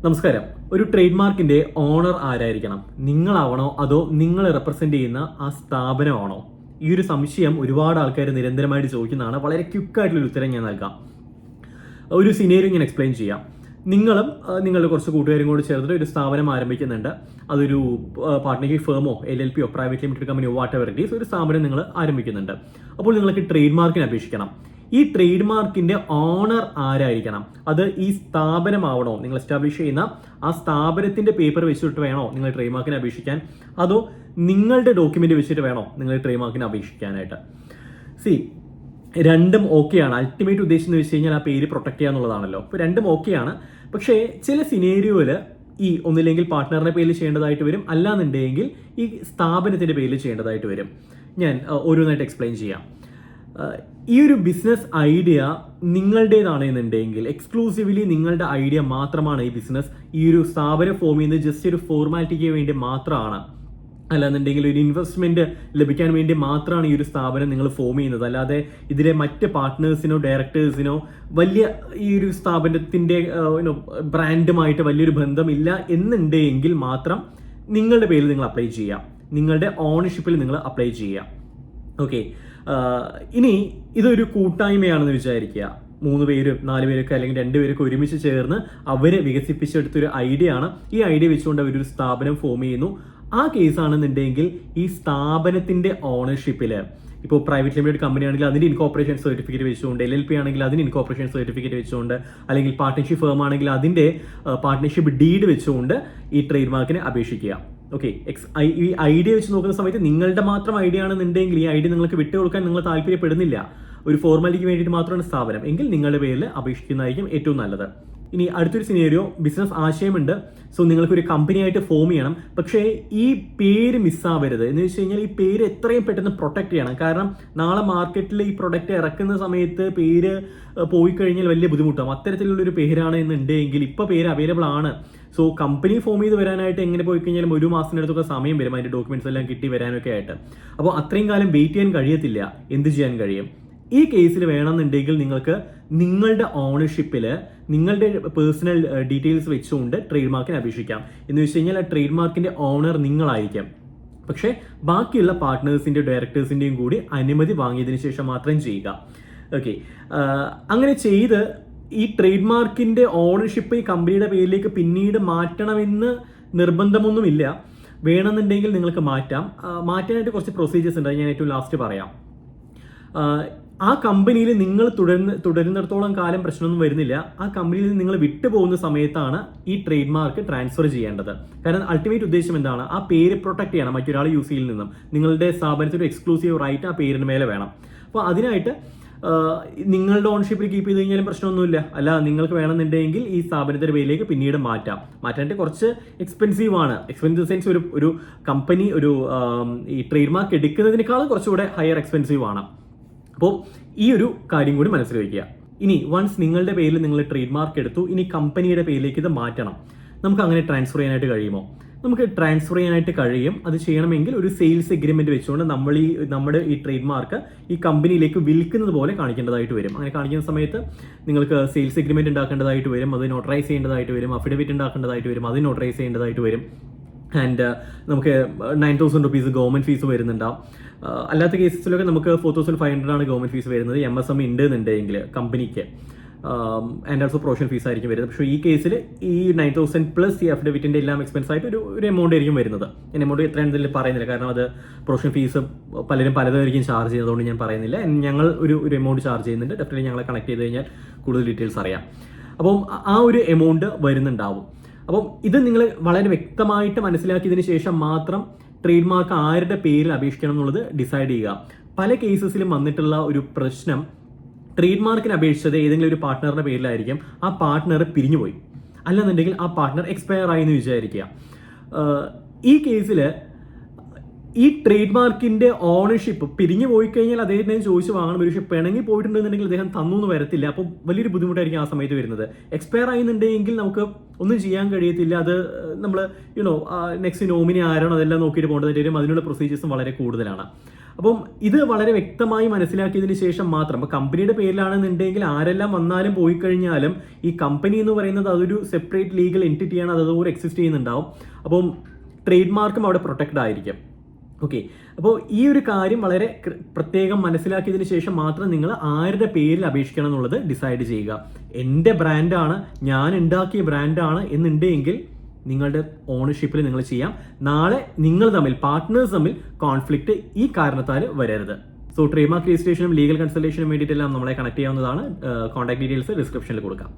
നമസ്കാരം. ഒരു ട്രേഡ് മാർക്കിന്റെ ഓണർ ആരായിരിക്കണം? നിങ്ങളാവണോ അതോ നിങ്ങൾ റെപ്രസെന്റ് ചെയ്യുന്ന ആ സ്ഥാപനമാണോ? ഈ ഒരു സംശയം ഒരുപാട് ആൾക്കാർ നിരന്തരമായിട്ട് ചോദിക്കുന്നതാണ്. വളരെ ക്വിക്കായിട്ടുള്ളൊരു ഉത്തരം ഞാൻ നൽകാം. ഒരു സിനേറിയോ ഞാൻ എക്സ്പ്ലെയിൻ ചെയ്യാം. നിങ്ങളും നിങ്ങളുടെ കുറച്ച് കൂട്ടുകാരും കൂടി ചേർന്നിട്ട് ഒരു സ്ഥാപനം ആരംഭിക്കുന്നുണ്ട്. അതൊരു പാർട്ട്ണർഷിപ്പ് ഫേമോ LLPയോ പ്രൈവറ്റ് ലിമിറ്റഡ് കമ്പനിയോ വാട്ടെവർ ഇറ്റ് ഈസ്, ഒരു സ്ഥാപനം നിങ്ങൾ ആരംഭിക്കുന്നുണ്ട്. അപ്പോൾ നിങ്ങൾക്ക് ട്രേഡ് മാർക്കിന് അപേക്ഷിക്കണം. ഈ ട്രേഡ് മാർക്കിന്റെ ഓണർ ആരായിരിക്കണം? അത് ഈ സ്ഥാപനമാവണോ? നിങ്ങൾ എസ്റ്റാബ്ലിഷ് ചെയ്യുന്ന ആ സ്ഥാപനത്തിന്റെ പേപ്പർ വെച്ചിട്ട് വേണോ നിങ്ങൾ ട്രേഡ് മാർക്കിന് അപേക്ഷിക്കാൻ? അതോ നിങ്ങളുടെ ഡോക്യുമെന്റ് വെച്ചിട്ട് വേണോ നിങ്ങൾ ട്രേഡ് മാർക്കിന് അപേക്ഷിക്കാനായിട്ട്? രണ്ടും ഓക്കെയാണ്. അൾട്ടിമേറ്റ് ഉദ്ദേശം എന്ന് വെച്ച് കഴിഞ്ഞാൽ ആ പേര് പ്രൊട്ടക്ട് ചെയ്യുക എന്നുള്ളതാണല്ലോ. അപ്പോൾ രണ്ടും ഓക്കെയാണ്. പക്ഷേ ചില സിനേരിയോയിൽ ഈ ഒന്നില്ലെങ്കിൽ പാർട്ട്ണറിന്റെ പേരിൽ ചെയ്യേണ്ടതായിട്ട് വരും, അല്ലാന്നുണ്ടെങ്കിൽ ഈ സ്ഥാപനത്തിന്റെ പേരിൽ ചെയ്യേണ്ടതായിട്ട് വരും. ഞാൻ ഓരോന്നായിട്ട് എക്സ്പ്ലെയിൻ ചെയ്യാം. ഈ ഒരു ബിസിനസ് ഐഡിയ നിങ്ങളുടേതാണെന്നുണ്ടെങ്കിൽ, എക്സ്ക്ലൂസീവ്ലി നിങ്ങളുടെ ഐഡിയ മാത്രമാണ് ഈ ബിസിനസ്. ഈ ഒരു സ്ഥാപനം ഫോം ചെയ്യുന്നത് ജസ്റ്റ് ഒരു ഫോർമാലിറ്റിക്ക് വേണ്ടി മാത്രമാണ്, അല്ലാന്നുണ്ടെങ്കിൽ ഒരു ഇൻവെസ്റ്റ്മെന്റ് ലഭിക്കാൻ വേണ്ടി മാത്രമാണ് ഈ ഒരു സ്ഥാപനം നിങ്ങൾ ഫോം ചെയ്യുന്നത്. അല്ലാതെ ഇതിലെ മറ്റ് പാർട്ട്നേഴ്സിനോ ഡയറക്ടേഴ്സിനോ വലിയ ഈ ഒരു സ്ഥാപനത്തിന്റെ ബ്രാൻഡുമായിട്ട് വലിയൊരു ബന്ധമില്ല എന്നുണ്ടെങ്കിൽ മാത്രം നിങ്ങളുടെ പേരിൽ നിങ്ങൾ അപ്ലൈ ചെയ്യാം, നിങ്ങളുടെ ഓണർഷിപ്പിൽ നിങ്ങൾ അപ്ലൈ ചെയ്യാം. ഓക്കെ, ഇനി ഇതൊരു കൂട്ടായ്മയാണെന്ന് വിചാരിക്കുക. 3 പേര് 4 പേരൊക്കെ അല്ലെങ്കിൽ 2 പേരൊക്കെ ഒരുമിച്ച് ചേർന്ന് അവര് വികസിപ്പിച്ചെടുത്തൊരു ഐഡിയ ആണ്. ഈ ഐഡിയ വെച്ചുകൊണ്ട് അവരൊരു സ്ഥാപനം ഫോം ചെയ്യുന്നു. ആ കേസാണെന്നുണ്ടെങ്കിൽ ഈ സ്ഥാപനത്തിന്റെ ഓണർഷിപ്പില് ഇപ്പോൾ പ്രൈവറ്റ് ലിമിറ്റഡ് കമ്പനി ആണെങ്കിൽ അതിന്റെ ഇൻകോർപ്പറേഷൻ സർട്ടിഫിക്കറ്റ് വെച്ചുകൊണ്ട്, LLP ആണെങ്കിൽ അതിന് ഇൻകോർപ്പറേഷൻ സർട്ടിഫിക്കറ്റ് വെച്ചുകൊണ്ട്, അല്ലെങ്കിൽ പാർട്ട്ണർഷിപ്പ് ഫേം ആണെങ്കിൽ അതിന്റെ പാർട്ട്ണർഷിപ്പ് ഡീഡ് വെച്ചുകൊണ്ട് ഈ ട്രേഡ് മാർക്കിന് അപേക്ഷിക്കുക. ഓക്കെ, ഈ ഐഡിയ വെച്ച് നോക്കുന്ന സമയത്ത് നിങ്ങളുടെ മാത്രം ഐഡിയ ആണെന്നുണ്ടെങ്കിൽ ഈ ഐഡിയ നിങ്ങൾക്ക് വിട്ടുകൊടുക്കാൻ നിങ്ങൾ താല്പര്യപ്പെടുന്നില്ല, ഒരു ഫോർമാലിറ്റിക്ക് വേണ്ടിയിട്ട് മാത്രമാണ് സ്ഥാപനം എങ്കിൽ നിങ്ങളുടെ പേരിൽ അപേക്ഷിക്കുന്നതായിരിക്കും ഏറ്റവും നല്ലത്. ഇനി അടുത്തൊരു സിനേറിയോ, ബിസിനസ് ആശയമുണ്ട്. സോ നിങ്ങൾക്കൊരു കമ്പനി ആയിട്ട് ഫോം ചെയ്യണം. പക്ഷേ ഈ പേര് മിസ്സാവരുത്. എന്ന് വെച്ച് കഴിഞ്ഞാൽ ഈ പേര് എത്രയും പെട്ടെന്ന് പ്രൊട്ടക്ട് ചെയ്യണം. കാരണം നാളെ മാർക്കറ്റിൽ ഈ പ്രൊഡക്റ്റ് ഇറക്കുന്ന സമയത്ത് പേര് പോയി കഴിഞ്ഞാൽ വലിയ ബുദ്ധിമുട്ടാകും. അത്തരത്തിലുള്ളൊരു പേരാണ് എന്നുണ്ടെങ്കിൽ ഇപ്പോൾ പേര് അവൈലബിൾ ആണ്. സോ കമ്പനി ഫോം ചെയ്ത് വരാനായിട്ട് എങ്ങനെ പോയി കഴിഞ്ഞാലും 1 മാസത്തിനടുത്തൊക്കെ സമയം വരും അതിന്റെ ഡോക്യുമെന്റ്സ് എല്ലാം കിട്ടി വരാനൊക്കെ ആയിട്ട്. അപ്പോൾ അത്രയും കാലം വെയിറ്റ് ചെയ്യാൻ കഴിയത്തില്ല. എന്ത് ചെയ്യാൻ കഴിയും? ഈ കേസിൽ വേണമെന്നുണ്ടെങ്കിൽ നിങ്ങൾക്ക് നിങ്ങളുടെ ഓണർഷിപ്പിൽ നിങ്ങളുടെ പേഴ്സണൽ ഡീറ്റെയിൽസ് വെച്ചുകൊണ്ട് ട്രേഡ് മാർക്കിന് അപേക്ഷിക്കാം. എന്ന് വെച്ച് കഴിഞ്ഞാൽ ആ ട്രേഡ് മാർക്കിന്റെ ഓണർ നിങ്ങളായിരിക്കും. പക്ഷേ ബാക്കിയുള്ള പാർട്ട്നേഴ്സിന്റെ ഡയറക്ടേഴ്സിന്റെയും കൂടി അനുമതി വാങ്ങിയതിനു ശേഷം മാത്രം ചെയ്യുക. ഓക്കെ, അങ്ങനെ ചെയ്ത് ഈ ട്രേഡ് മാർക്കിന്റെ ഓണർഷിപ്പ് ഈ കമ്പനിയുടെ പേരിലേക്ക് പിന്നീട് മാറ്റണമെന്ന് നിർബന്ധമൊന്നുമില്ല. വേണമെന്നുണ്ടെങ്കിൽ നിങ്ങൾക്ക് മാറ്റാനായിട്ട് കുറച്ച് പ്രൊസീജിയേഴ്സ് ഉണ്ട്. ഞാൻ ഏറ്റവും ലാസ്റ്റ് പറയാം. ആ കമ്പനിയിൽ നിങ്ങൾ തുടരുന്നിടത്തോളം കാലം പ്രശ്നമൊന്നും വരുന്നില്ല. ആ കമ്പനിയിൽ നിന്ന് നിങ്ങൾ വിട്ടുപോകുന്ന സമയത്താണ് ഈ ട്രേഡ് മാർക്ക് ട്രാൻസ്ഫർ ചെയ്യേണ്ടത്. കാരണം അൾട്ടിമേറ്റ് ഉദ്ദേശം എന്താണ്? ആ പേര് പ്രൊട്ടക്ട് ചെയ്യണം മറ്റൊരാൾ യൂസ് ചെയ്യുന്നതിൽ നിന്നും. നിങ്ങളുടെ സ്ഥാപനത്തിന് എക്സ്ക്ലൂസീവ് റൈറ്റ് ആ പേരിന് മേലെ വേണം. അപ്പോൾ അതിനായിട്ട് നിങ്ങളുടെ ഓണർഷിപ്പിൽ കീപ്പ് ചെയ്ത് കഴിഞ്ഞാലും പ്രശ്നമൊന്നുമില്ല. അല്ല, നിങ്ങൾക്ക് വേണമെന്നുണ്ടെങ്കിൽ ഈ സ്ഥാപനത്തിന്റെ പേരിലേക്ക് പിന്നീട് മാറ്റാനായിട്ട് കുറച്ച് എക്സ്പെൻസീവ് ആണ്. എക്സ്പെൻസീവ് സെൻസ് ഒരു കമ്പനി ഈ ട്രേഡ് മാർക്ക് എടുക്കുന്നതിനേക്കാളും കുറച്ചുകൂടെ ഹയർ എക്സ്പെൻസീവ് ആണ്. അപ്പോൾ ഈ ഒരു കാര്യം കൂടി മനസ്സിൽ വയ്ക്കുക. ഇനി വൺസ് നിങ്ങളുടെ പേരിൽ നിങ്ങൾ ട്രേഡ് മാർക്ക് എടുത്തു, ഇനി കമ്പനിയുടെ പേരിലേക്ക് ഇത് മാറ്റണം. നമുക്ക് അങ്ങനെ ട്രാൻസ്ഫർ ചെയ്യാനായിട്ട് കഴിയുമോ? നമുക്ക് ട്രാൻസ്ഫർ ചെയ്യാനായിട്ട് കഴിയും. അത് ചെയ്യണമെങ്കിൽ ഒരു സെയിൽസ് എഗ്രിമെന്റ് വെച്ചുകൊണ്ട് നമ്മുടെ ഈ ട്രേഡ് മാർക്ക് ഈ കമ്പനിയിലേക്ക് വിൽക്കുന്നത് പോലെ കാണിക്കേണ്ടതായിട്ട് വരും. അങ്ങനെ കാണിക്കുന്ന സമയത്ത് നിങ്ങൾക്ക് സെയിൽസ് എഗ്രിമെന്റ് ഉണ്ടാക്കേണ്ടതായിട്ട് വരും, അത് നോട്ടറൈസ് ചെയ്യേണ്ടതായിട്ട് വരും, അഫിഡവിറ്റ് ഉണ്ടാക്കേണ്ടതായിട്ട് വരും, അത് നോട്ടറൈസ് ചെയ്യേണ്ടതായിട്ട് വരും. ആൻഡ് നമുക്ക് 9,000 rupees ഗവൺമെന്റ് ഫീസ് വരുന്നുണ്ടാവും. അല്ലാത്ത കേസസിലൊക്കെ നമുക്ക് 4,500 ആണ് ഗവൺമെന്റ് ഫീസ് വരുന്നത്. MSM ഉണ്ട് എന്നുണ്ടെങ്കിൽ കമ്പനിക്ക് ആൻഡ് ഓൾസോ പ്രൊവിഷൻ ഫീസ് ആയിരിക്കും വരുന്നത്. പക്ഷേ ഈ കേസിൽ ഈ 9,000 പ്ലസ് ഈ അഫിഡവിറ്റിന്റെ എല്ലാം എക്സ്പെൻസ് ആയിട്ട് ഒരു എമൗണ്ട് ആയിരിക്കും വരുന്നത്. ഞാൻ എമൗണ്ട് എത്രയാണെന്ന് പറയുന്നില്ല, കാരണം അത് പ്രൊവിഷൻ ഫീസ് പലതായിരിക്കും ചാർജ് ചെയ്യുന്നതുകൊണ്ട് ഞാൻ പറയുന്നില്ല. ഞങ്ങൾ ഒരു എമൗണ്ട് ചാർജ് ചെയ്യുന്നുണ്ട്. ഡെഫിനറ്റ്ലി ഞങ്ങളെ കണക്ട് ചെയ്ത് കഴിഞ്ഞാൽ കൂടുതൽ ഡീറ്റെയിൽസ് അറിയാം. അപ്പം ആ ഒരു എമൗണ്ട് വരുന്നുണ്ടാവും. അപ്പം ഇത് നിങ്ങൾ വളരെ വ്യക്തമായിട്ട് മനസ്സിലാക്കിയതിന് ശേഷം മാത്രം ട്രേഡ് മാർക്ക് ആരുടെ പേരിൽ അപേക്ഷിക്കണം എന്നുള്ളത് ഡിസൈഡ് ചെയ്യുക. പല കേസസിലും വന്നിട്ടുള്ള ഒരു പ്രശ്നം, ട്രേഡ് മാർക്കിന് അപേക്ഷിച്ചത് ഏതെങ്കിലും ഒരു പാർട്ട്ണറുടെ പേരിലായിരിക്കും. ആ പാർട്ട്ണർ പിരിഞ്ഞുപോയി, അല്ലെന്നുണ്ടെങ്കിൽ ആ പാർട്ട്ണർ എക്സ്പയർ ആയി എന്ന് വിചാരിക്കുക. ഈ കേസിൽ ഈ ട്രേഡ് മാർക്കിന്റെ ഓണർഷിപ്പ് പിരിഞ്ഞു പോയി കഴിഞ്ഞാൽ അദ്ദേഹത്തിന് ചോദിച്ചു വാങ്ങണം. പക്ഷേ പിണങ്ങി പോയിട്ടുണ്ടെന്നുണ്ടെങ്കിൽ അദ്ദേഹം തന്നു എന്ന് വരത്തില്ല. അപ്പോൾ വലിയൊരു ബുദ്ധിമുട്ടായിരിക്കും ആ സമയത്ത് വരുന്നത്. എക്സ്പയർ ആയിരുന്നുണ്ടെങ്കിൽ നമുക്ക് ഒന്നും ചെയ്യാൻ കഴിയത്തില്ല. അത് നമ്മൾ നെക്സ്റ്റ് നോമിനി ആരാണോ അതെല്ലാം നോക്കിയിട്ട് പോകേണ്ടതായിട്ട് വരും. അതിനുള്ള പ്രൊസീജിയേഴ്സും വളരെ കൂടുതലാണ്. അപ്പം ഇത് വളരെ വ്യക്തമായി മനസ്സിലാക്കിയതിന് ശേഷം മാത്രം, ഇപ്പോൾ കമ്പനിയുടെ പേരിലാണെന്നുണ്ടെങ്കിൽ ആരെല്ലാം വന്നാലും പോയി കഴിഞ്ഞാലും ഈ കമ്പനി എന്ന് പറയുന്നത് അതൊരു സെപ്പറേറ്റ് ലീഗൽ എൻറ്റിറ്റിയാണ്, അത് അതുപോലെ എക്സിസ്റ്റ് ചെയ്യുന്നുണ്ടാവും. അപ്പം ട്രേഡ് മാർക്കും അവിടെ പ്രൊട്ടക്ട് ആയിരിക്കും. ഓക്കെ, അപ്പോൾ ഈ ഒരു കാര്യം വളരെ പ്രത്യേകം മനസ്സിലാക്കിയതിന് ശേഷം മാത്രം നിങ്ങൾ ആരുടെ പേരിൽ അപേക്ഷിക്കണം എന്നുള്ളത് ഡിസൈഡ് ചെയ്യുക. എൻ്റെ ബ്രാൻഡാണ്, ഞാൻ ഉണ്ടാക്കിയ ബ്രാൻഡാണ് എന്നുണ്ടെങ്കിൽ നിങ്ങളുടെ ഓണർഷിപ്പിൽ നിങ്ങൾ ചെയ്യാം. നാളെ നിങ്ങൾ തമ്മിൽ, പാർട്ട്നേഴ്സ് തമ്മിൽ കോൺഫ്ലിക്റ്റ് ഈ കാരണത്താൽ വരരുത്. സോ ട്രേഡ് മാർക്ക് രജിസ്ട്രേഷനും ലീഗൽ കൺസൾട്ടേഷനും വേണ്ടിയിട്ടെല്ലാം നമ്മളെ കണക്ട് ചെയ്യാവുന്നതാണ്. കോൺടാക്ട് ഡീറ്റെയിൽസ് ഡിസ്ക്രിപ്ഷനിൽ കൊടുക്കാം.